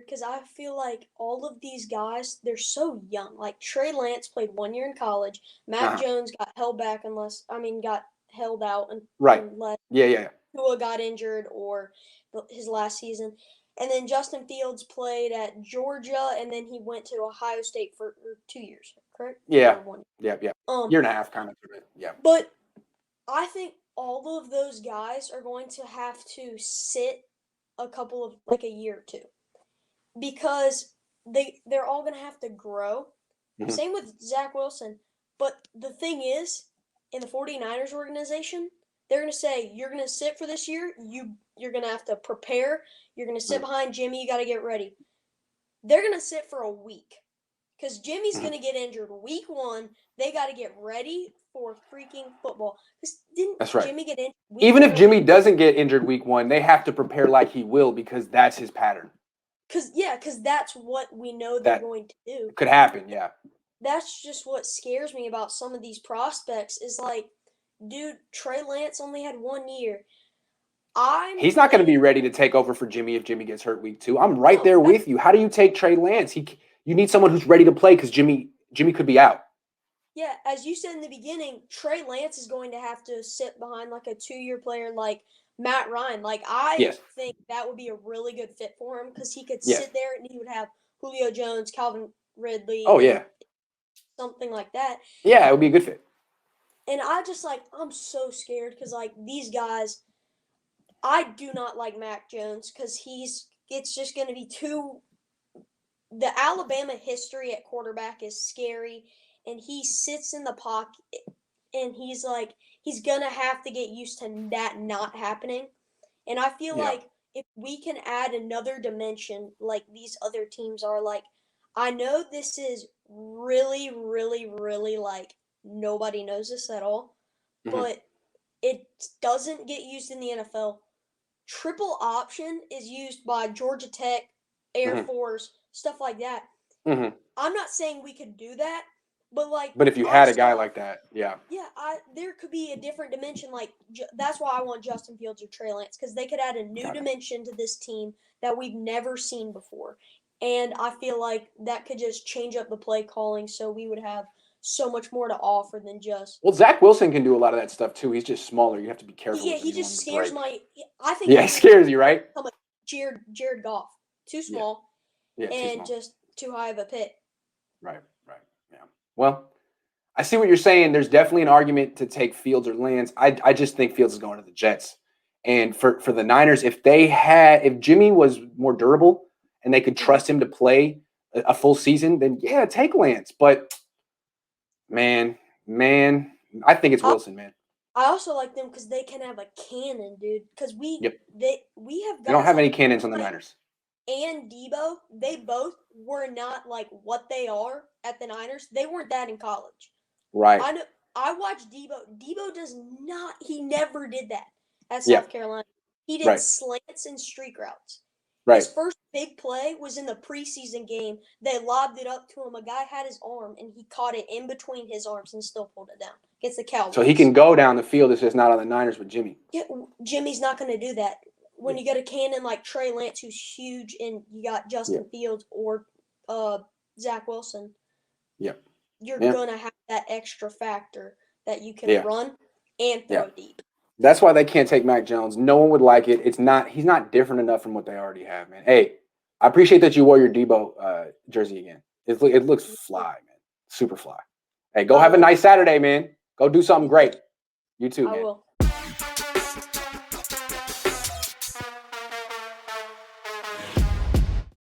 scared because I feel like all of these guys, they're so young. Like Trey Lance played 1 year in college. Mac Uh-huh. Jones got got held out Right. unless Yeah, yeah. Tua got injured or his last season. And then Justin Fields played at Georgia, and then he went to Ohio State for 2 years, correct? Yeah. Or 1 year. Yeah, yeah. Um, Year and a half kind of. Yeah. but I think all of those guys are going to have to sit a couple of like a year or two because they're all going to have to grow. Hmm. Same with Zach Wilson. But the thing is, in the 49ers organization, they're going to say you're going to sit for this year. You're going to have to prepare. You're going to sit Hmm. behind Jimmy. You got to get ready. They're going to sit for a week because Jimmy's Hmm. going to get injured week 1. They got to get ready for freaking football. Because didn't That's right. Jimmy get injured week Even if 1? Jimmy doesn't get injured week 1, they have to prepare like he will because that's his pattern. Because that's what we know they're That going to do. could happen, yeah. That's just what scares me about some of these prospects is like, dude, Trey Lance only had 1 year. I'm He's not going to be thinking, ready to take over for Jimmy if Jimmy gets hurt week 2. I'm right no, there with you. How do you take Trey Lance? You need someone who's ready to play because Jimmy could be out. yeah, as you said in the beginning, Trey Lance is going to have to sit behind like a 2 year player like Matt Ryan. Like, I Yes. think that would be a really good fit for him because he could Yes. sit there and he would have Julio Jones, Calvin Ridley, Oh and yeah. something like that. Yeah, it would be a good fit. And I'm so scared because like these guys, I do not like Mac Jones because it's just going to be too. The Alabama history at quarterback is scary, and he sits in the pocket, and he's gonna have to get used to that not happening. And I feel Yeah. like if we can add another dimension, like these other teams are, like I know this is really, really, really like nobody knows this at all, Hmm. but it doesn't get used in the NFL. Triple option is used by Georgia Tech, Air Hmm. Force, stuff like that. Hmm. I'm not saying we could do that, but like But if you I had a guy saw, like that, yeah. yeah, I there could be a different dimension. Like that's why I want Justin Fields or Trey Lance because they could add a new Got it. dimension to this team that we've never seen before, and I feel like that could just change up the play calling, so we would have so much more to offer than just. Well, Zach Wilson can do a lot of that stuff too. He's just smaller. You have to be careful Yeah, with him. he You don't just want him to scares break. my. I think Yeah, he it would scares you, right? become a Jared Goff, too Yeah. small Yeah, too and small. just too high of a pick. Right, right. Yeah. Well, I see what you're saying. There's definitely an argument to take Fields or Lance. I just think Fields is going to the Jets. And for the Niners, if Jimmy was more durable and they could Mm-hmm. trust him to play a full season, then yeah, take Lance. But man, I think it's I, Wilson, man. I also like them because they can have a cannon, dude. Because Yep. we have They don't guys have any like cannons on the Ryan Niners. and Debo. They both were not like what they are at the Niners. They weren't that in college. Right. I know. I watched Debo. Debo does not. He never did that at Yeah. South Carolina. He did Right. slants and streak routes. Right. His first big play was in the preseason game. They lobbed it up to him. A guy had his arm, and he caught it in between his arms and still pulled it down against the So he Cowboys. can go down the field. It's just not on the Niners with Jimmy. Yeah, Jimmy's not going to do that. When Yeah. you got a cannon like Trey Lance, who's huge, and you got Yeah. Justin Fields or Zach Wilson, Yeah. you're Yeah. going to have that extra factor that you can Yeah. run and Yeah. throw deep. That's why they can't take Mac Jones. No one would like it. He's not different enough from what they already have, man. Hey, I appreciate that you wore your Debo jersey again. It looks fly, man. Super fly. Hey, go I have a will. nice Saturday, man. Go do something You too. great. You too, I man. will.